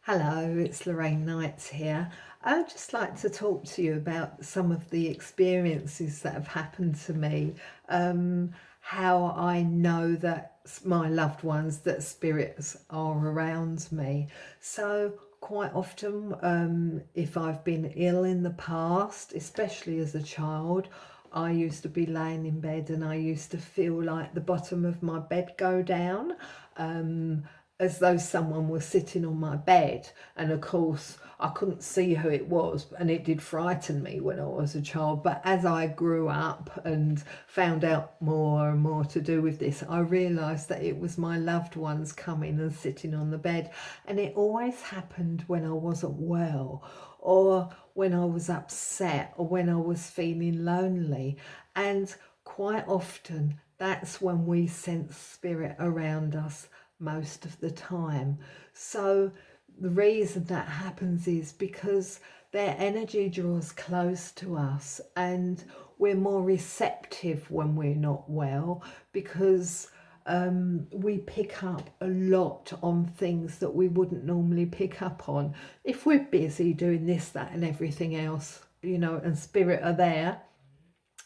Hello, it's Lorraine Knights here. I'd just like to talk to you about some of the experiences that have happened to me, how I know that my loved ones, that spirits are around me. So quite often, if I've been ill in the past, especially as a child, I used to be laying in bed and I used to feel like the bottom of my bed go down. As though someone was sitting on my bed, and of course I couldn't see who it was, and it did frighten me when I was a child. But as I grew up and found out more and more to do with this, I realised that it was my loved ones coming and sitting on the bed, and it always happened when I wasn't well, or when I was upset, or when I was feeling lonely. And quite often that's when we sense spirit around us most of the time. So the reason that happens is because their energy draws close to us, and we're more receptive when we're not well, because we pick up a lot on things that we wouldn't normally pick up on if we're busy doing this, that and everything else, and spirit are there.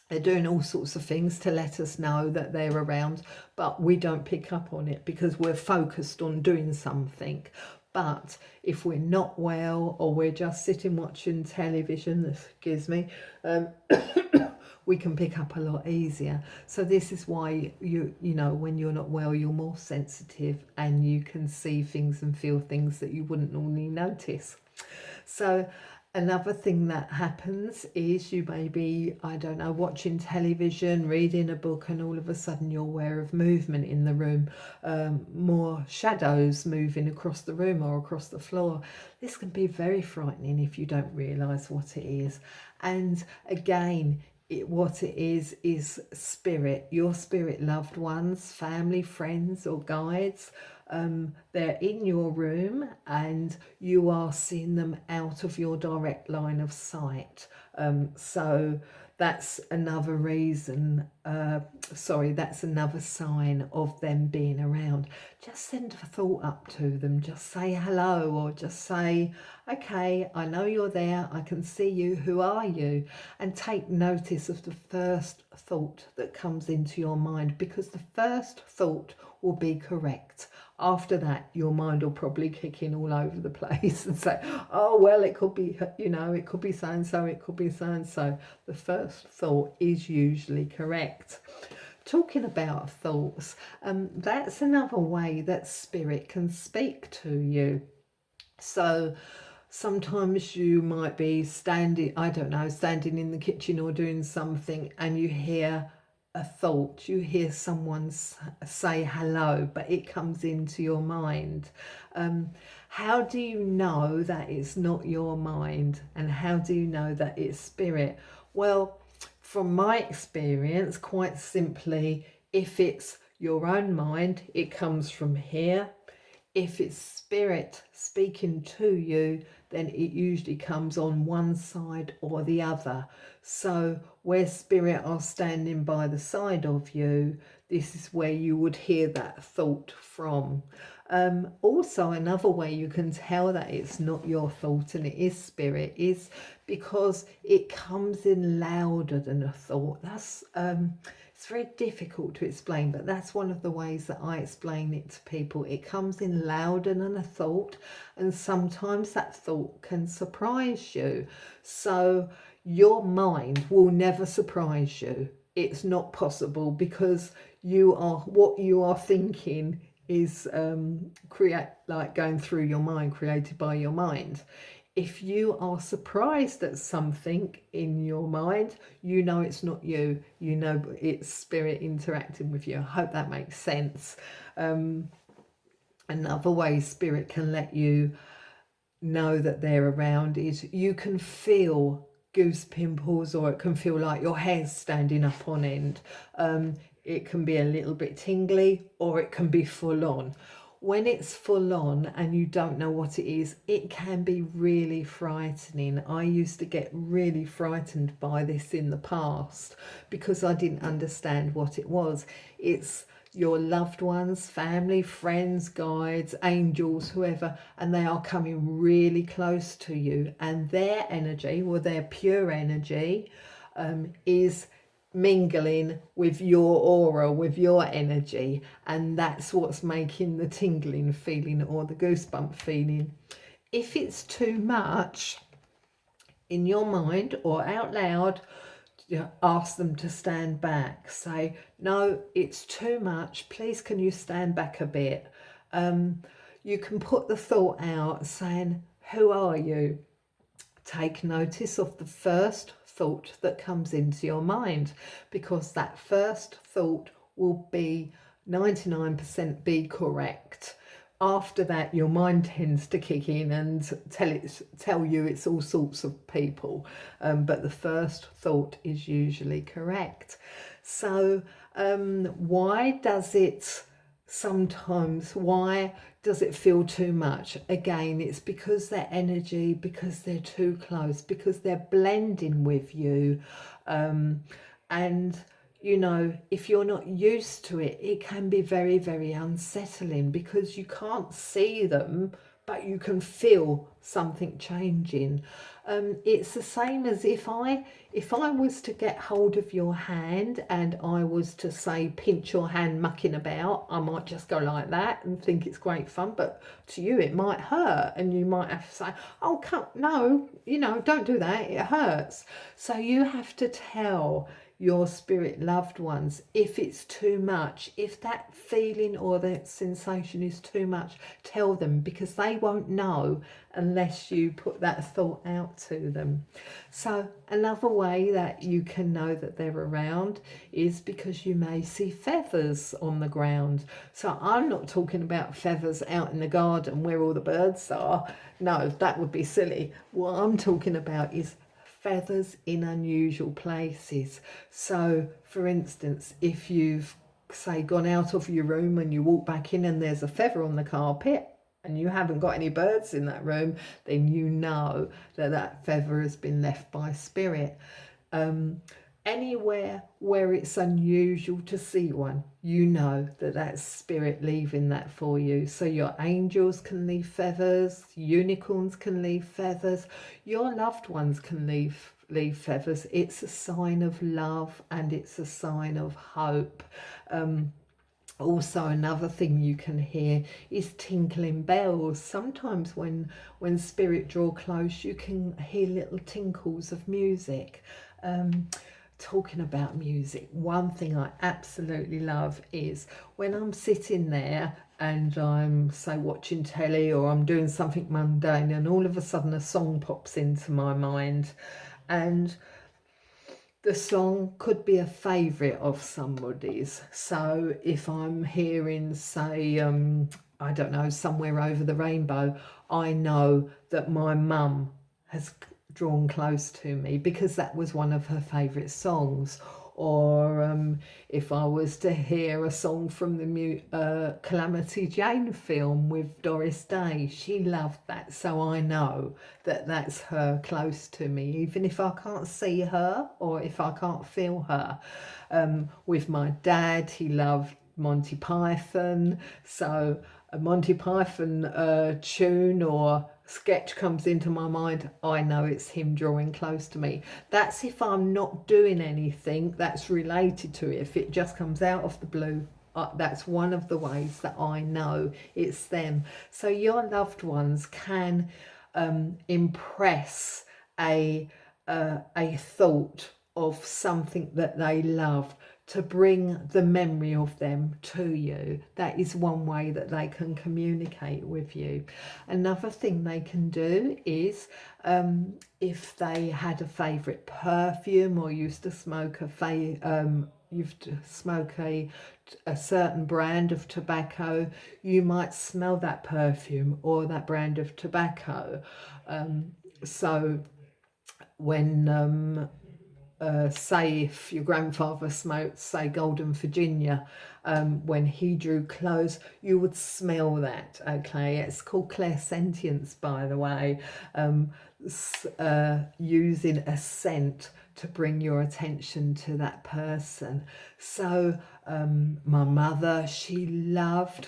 They're doing all sorts of things to let us know that they're around, but we don't pick up on it because we're focused on doing something. But if we're not well, or we're just sitting watching television, excuse me, we can pick up a lot easier. So this is why when you're not well, you're more sensitive and you can see things and feel things that you wouldn't normally notice. So another thing that happens is you may be, I don't know, watching television, reading a book, and all of a sudden you're aware of movement in the room, more shadows moving across the room or across the floor. This can be very frightening if you don't realise what it is. And again, what it is spirit, your spirit loved ones, family, friends or guides. They're in your room and you are seeing them out of your direct line of sight. So that's another reason, that's another sign of them being around. Just send a thought up to them, just say hello, or just say, okay, I know you're there, I can see you, who are you? And take notice of the first thought that comes into your mind, because the first thought will be correct. After that, your mind will probably kick in all over the place and say, oh, well, it could be, it could be so-and-so, it could be so-and-so. The first thought is usually correct. Talking about thoughts, that's another way that spirit can speak to you. So sometimes you might be standing in the kitchen or doing something, and you hear a thought, you hear someone say hello, but it comes into your mind. How do you know that it's not your mind, and how do you know that it's spirit? Well, from my experience, quite simply, if it's your own mind, it comes from here. If it's spirit speaking to you, then it usually comes on one side or the other. So where spirit are standing by the side of you, this is where you would hear that thought from. Also, another way you can tell that it's not your thought and it is spirit is because it comes in louder than a thought. That's it's very difficult to explain, but that's one of the ways that I explain it to people. It comes in louder than a thought, and sometimes that thought can surprise you. So your mind will never surprise you. It's not possible, because what you are thinking is going through your mind, created by your mind. If you are surprised at something in your mind, you know it's not you. You know it's spirit interacting with you. I hope that makes sense. Another way spirit can let you know that they're around is you can feel goose pimples, or it can feel like your hair's standing up on end. It can be a little bit tingly, or it can be full on. When it's full on and you don't know what it is, it can be really frightening. I used to get really frightened by this in the past because I didn't understand what it was. It's your loved ones, family, friends, guides, angels, whoever, and they are coming really close to you, and their energy, or their pure energy, is mingling with your aura, with your energy, and that's what's making the tingling feeling or the goosebump feeling. If it's too much in your mind or out loud, ask them to stand back. Say, no, it's too much, please can you stand back a bit. You can put the thought out saying, who are you? Take notice of the first thought that comes into your mind, because that first thought will be 99% be correct. After that, your mind tends to kick in and tell you it's all sorts of people, but the first thought is usually correct. So why does it feel too much? Again, it's because their energy, because they're too close, because they're blending with you, and you know, if you're not used to it, it can be very, very unsettling, because you can't see them, but you can feel something changing. It's the same as if I was to get hold of your hand and I was to say, pinch your hand mucking about, I might just go like that and think it's great fun, but to you it might hurt, and you might have to say, oh, no, you know, don't do that, it hurts. So you have to tell your spirit loved ones if it's too much, if that feeling or that sensation is too much. Tell them, because they won't know unless you put that thought out to them. So another way that you can know that they're around is because you may see feathers on the ground. So I'm not talking about feathers out in the garden where all the birds are. No, that would be silly. What I'm talking about is feathers in unusual places. So for instance, if you've, say, gone out of your room and you walk back in and there's a feather on the carpet and you haven't got any birds in that room, then you know that that feather has been left by spirit. Anywhere where it's unusual to see one, you know that that's spirit leaving that for you. So your angels can leave feathers, unicorns can leave feathers, your loved ones can leave feathers. It's a sign of love and it's a sign of hope. Also, another thing you can hear is tinkling bells. Sometimes when spirit draw close, you can hear little tinkles of music. Talking about music, one thing I absolutely love is when I'm sitting there and I'm, say, watching telly or I'm doing something mundane, and all of a sudden a song pops into my mind, and the song could be a favourite of somebody's. So if I'm hearing, say, I don't know, Somewhere Over the Rainbow, I know that my mum has drawn close to me because that was one of her favourite songs. Or if I was to hear a song from the Calamity Jane film with Doris Day, she loved that, so I know that that's her close to me, even if I can't see her or if I can't feel her. With my dad, he loved Monty Python, so a Monty Python tune or sketch comes into my mind, I know it's him drawing close to me. That's if I'm not doing anything that's related to it. If it just comes out of the blue, that's one of the ways that I know it's them. So your loved ones can impress a thought of something that they love to bring the memory of them to you. That is one way that they can communicate with you. Another thing they can do is if they had a favourite perfume or used to smoke a certain brand of tobacco, you might smell that perfume or that brand of tobacco. So when say if your grandfather smoked, say, Golden Virginia, when he drew close, you would smell that. Okay, it's called clairsentience, by the way, using a scent to bring your attention to that person. So my mother, she loved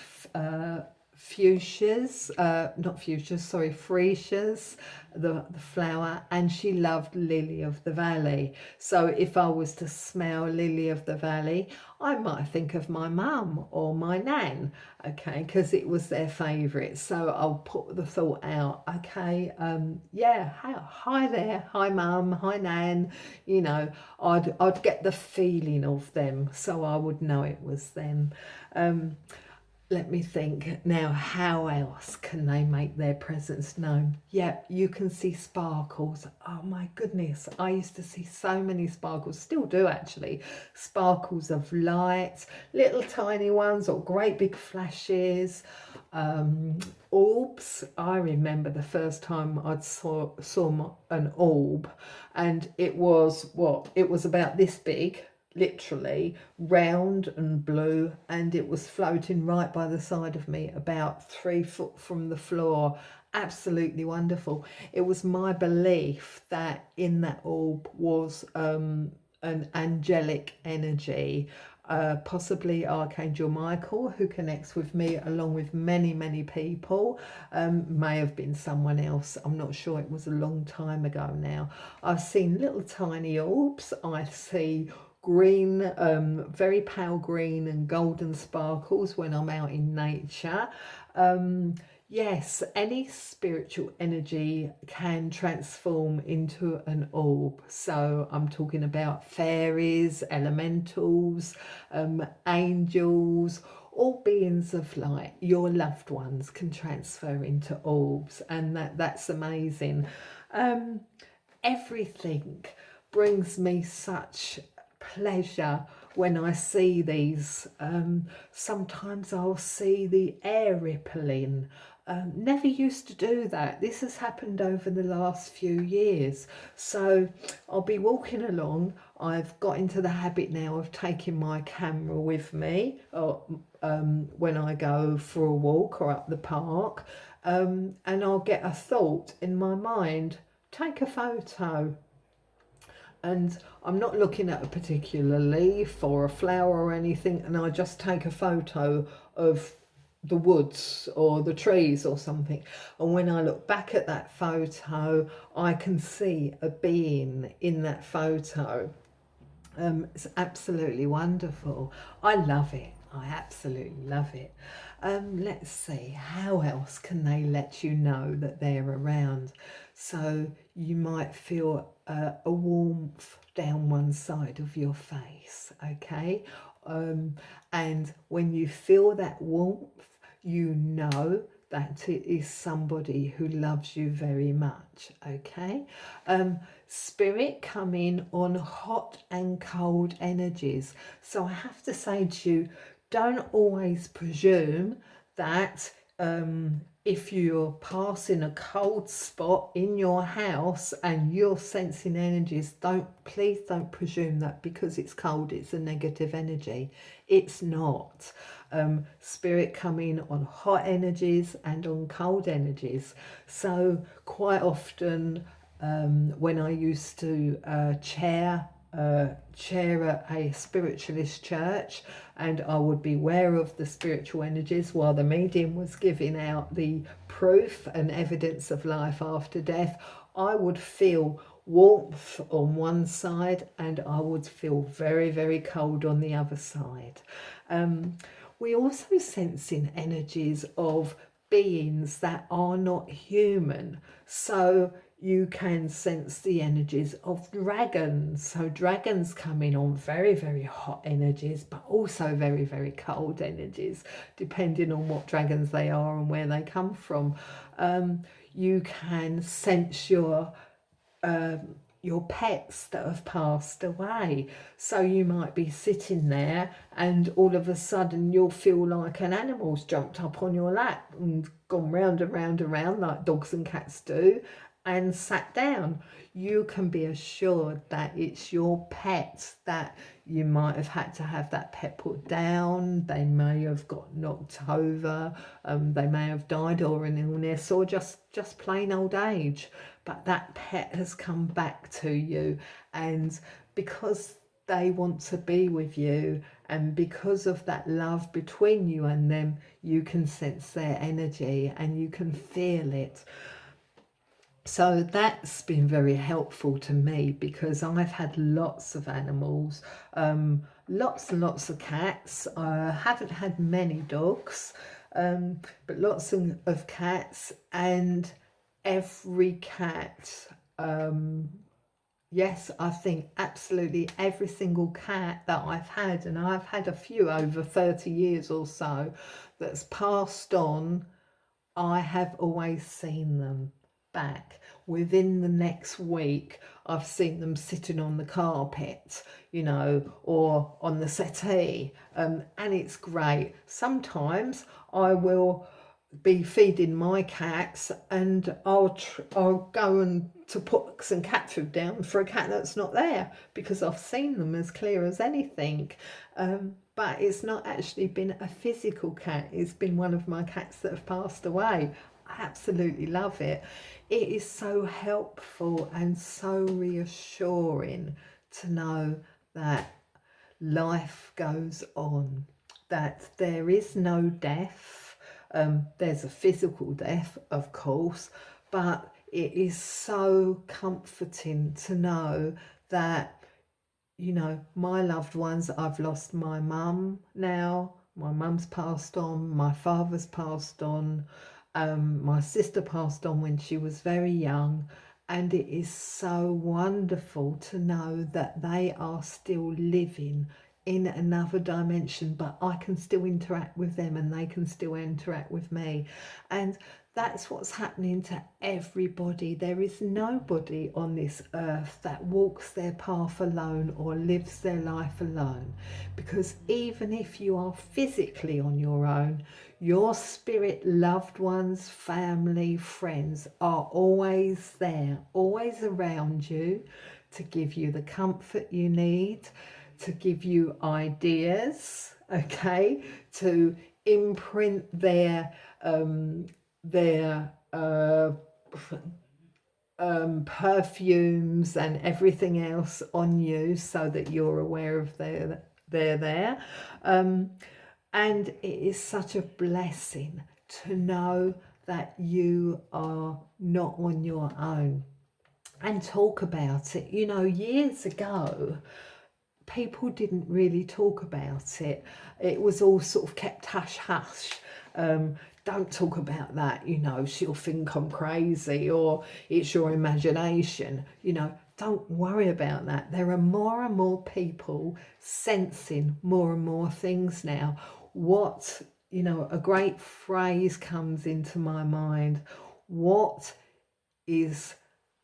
fuchsias, not fuchsias, sorry, freesias, the flower, and she loved lily of the valley. So if I was to smell lily of the valley, I might think of my mum or my nan, okay, because it was their favourite. So I'll put the thought out, okay, yeah, hi there, hi mum, hi nan, you know, I'd get the feeling of them, so I would know it was them. Let me think now, how else can they make their presence known? Yeah, you can see sparkles. Oh my goodness, I used to see so many sparkles, still do actually. Sparkles of light, little tiny ones or great big flashes. Orbs. I remember the first time I saw an orb, and it was it was about this big, literally round and blue, and it was floating right by the side of me, about 3 foot from the floor. Absolutely wonderful. It was my belief that in that orb was an angelic energy, possibly Archangel Michael, who connects with me along with many people. May have been someone else, I'm not sure, it was a long time ago now. I've seen little tiny orbs. I see green, very pale green and golden sparkles when I'm out in nature. Yes, any spiritual energy can transform into an orb. So I'm talking about fairies, elementals, angels, all beings of light. Your loved ones can transfer into orbs, and that's amazing. Everything brings me such pleasure when I see these. Sometimes I'll see the air rippling. Never used to do that. This has happened over the last few years. So I'll be walking along. I've got into the habit now of taking my camera with me, or when I go for a walk or up the park, and I'll get a thought in my mind, take a photo. And I'm not looking at a particular leaf or a flower or anything, and I just take a photo of the woods or the trees or something, and when I look back at that photo, I can see a being in that photo. It's absolutely wonderful. I love it. I absolutely love it. Let's see, how else can they let you know that they're around? So you might feel a warmth down one side of your face, okay? And when you feel that warmth, you know that it is somebody who loves you very much, okay? Spirit come in on hot and cold energies. So I have to say to you, don't always presume that if you're passing a cold spot in your house and you're sensing energies, please don't presume that because it's cold it's a negative energy. It's not. Spirit come in on hot energies and on cold energies. So quite often when I used to chair at a spiritualist church, and I would be aware of the spiritual energies while the medium was giving out the proof and evidence of life after death, I would feel warmth on one side and I would feel very cold on the other side. We also sense in energies of beings that are not human. So you can sense the energies of dragons. So dragons come in on very hot energies, but also very cold energies, depending on what dragons they are and where they come from. You can sense your pets that have passed away. So you might be sitting there and all of a sudden you'll feel like an animal's jumped up on your lap and gone round and round and round like dogs and cats do, and sat down, you can be assured that it's your pet, that you might have had to have that pet put down, they may have got knocked over, they may have died, or an illness, or just plain old age, but that pet has come back to you, and because they want to be with you, and because of that love between you and them, you can sense their energy and you can feel it. So that's been very helpful to me, because I've had lots of animals, lots and lots of cats. I haven't had many dogs, but lots of cats, and every cat, yes, I think absolutely every single cat that I've had, and I've had a few over 30 years or so, that's passed on, I have always seen them back. Within the next week, I've seen them sitting on the carpet, you know, or on the settee, and it's great. Sometimes I will be feeding my cats, and I'll go and to put some cat food down for a cat that's not there, because I've seen them as clear as anything. But it's not actually been a physical cat, it's been one of my cats that have passed away. I absolutely love it. It is so helpful and so reassuring to know that life goes on, that there is no death. There's a physical death, of course, but it is so comforting to know that, you know, my loved ones, I've lost my mum now, my mum's passed on, my father's passed on, my sister passed on when she was very young, and it is so wonderful to know that they are still living in another dimension, but I can still interact with them and they can still interact with me. And that's what's happening to everybody. There is nobody on this earth that walks their path alone or lives their life alone, because even if you are physically on your own, your spirit loved ones, family, friends are always there, always around you, to give you the comfort you need, to give you ideas, okay, to imprint their perfumes and everything else on you, so that you're aware of they're there. And it is such a blessing to know that you are not on your own, and talk about it. You know, years ago, people didn't really talk about it. It was all sort of kept hush hush. Don't talk about that, you know, she'll think I'm crazy, or it's your imagination. You know, don't worry about that. There are more and more people sensing more and more things now. What, you know, a great phrase comes into my mind. What is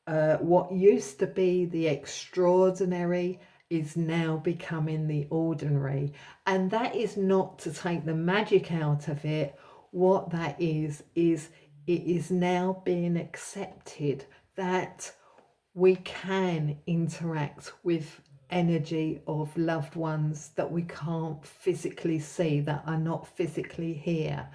what used to be the extraordinary is now becoming the ordinary. And that is not to take the magic out of it. What that is it is now being accepted that we can interact with energy of loved ones that we can't physically see, that are not physically here.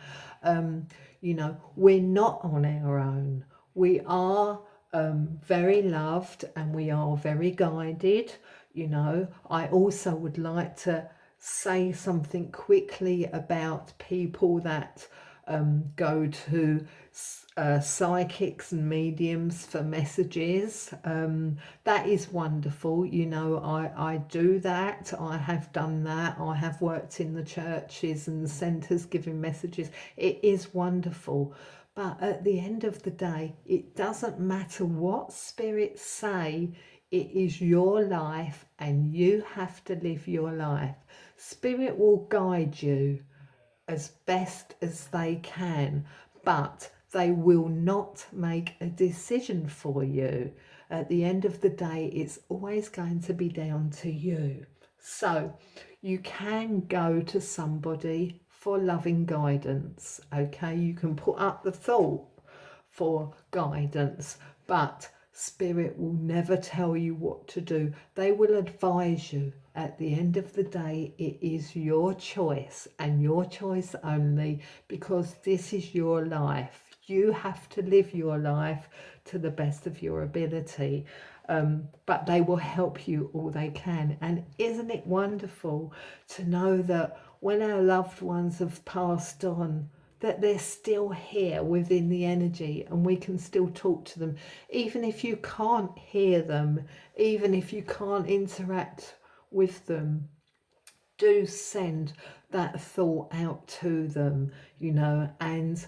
You know, we're not on our own. We are very loved, and we are very guided. You know, I also would like to say something quickly about people that go to psychics and mediums for messages. That is wonderful. You know, I do that. I have done that. I have worked in the churches and centres giving messages. It is wonderful. But at the end of the day, it doesn't matter what spirits say. It is your life, and you have to live your life. Spirit will guide you as best as they can, but they will not make a decision for you. At the end of the day, it's always going to be down to you. So you can go to somebody for loving guidance, okay? You can put up the thought for guidance, but Spirit will never tell you what to do. They will advise you. At the end of the day, it is your choice and your choice only, because this is your life. You have to live your life to the best of your ability. But they will help you all they can. And isn't it wonderful to know that when our loved ones have passed on, that they're still here within the energy and we can still talk to them, even if you can't hear them, even if you can't interact with them. Do send that thought out to them, and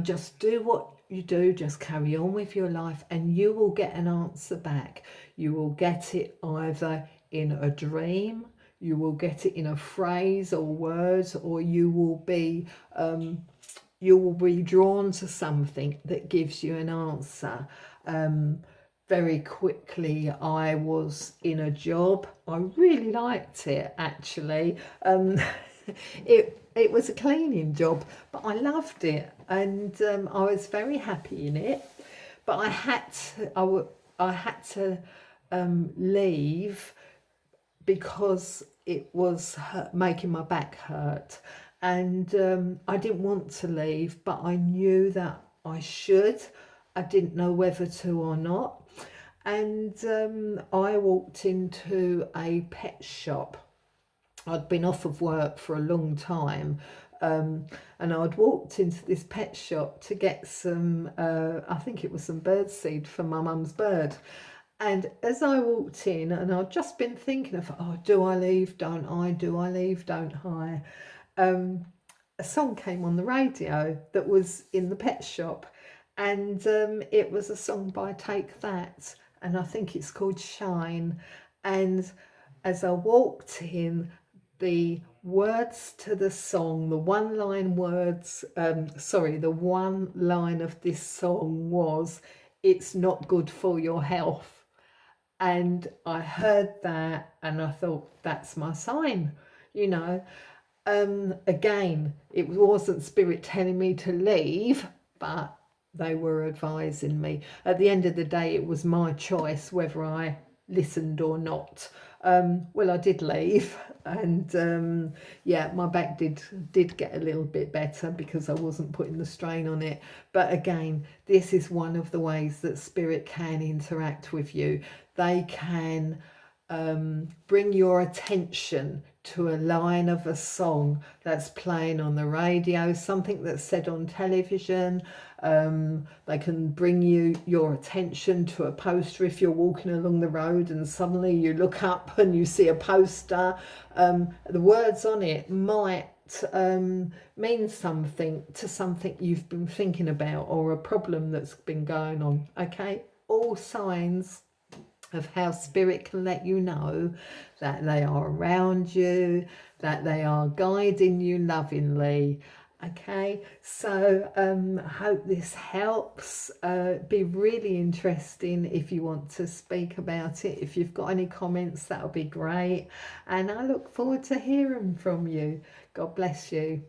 just do what you do, just carry on with your life, and you will get an answer back. You will get it either in a dream, you will get it in a phrase or words, or you will be drawn to something that gives you an answer. Very quickly, I was in a job. I really liked it, actually. It was a cleaning job, but I loved it, and I was very happy in it. But I had to leave because it was making my back hurt, and I didn't want to leave, but I knew that I should. I didn't know whether to or not. And I walked into a pet shop. I'd been off of work for a long time, and I'd walked into this pet shop to get some, I think it was some birdseed for my mum's bird. And as I walked in, and I'd just been thinking of, do I leave, don't I? Do I leave, don't I? A song came on the radio that was in the pet shop, and it was a song by Take That, and I think it's called Shine. And as I walked in, the words to the song, the one line of this song was, "It's not good for your health." And I heard that and I thought, that's my sign, Again, it wasn't Spirit telling me to leave, but they were advising me. At the end of the day, it was my choice whether I listened or not. Well, I did leave, and my back did get a little bit better because I wasn't putting the strain on it. But again, this is one of the ways that Spirit can interact with you. They can bring your attention to a line of a song that's playing on the radio, something that's said on television. They can bring your attention to a poster if you're walking along the road and suddenly you look up and you see a poster. The words on it might mean something to something you've been thinking about, or a problem that's been going on. Okay, all signs of how Spirit can let you know that they are around you, that they are guiding you lovingly. Okay, so I hope this helps. Be really interesting if you want to speak about it. If you've got any comments, that'll be great. And I look forward to hearing from you. God bless you.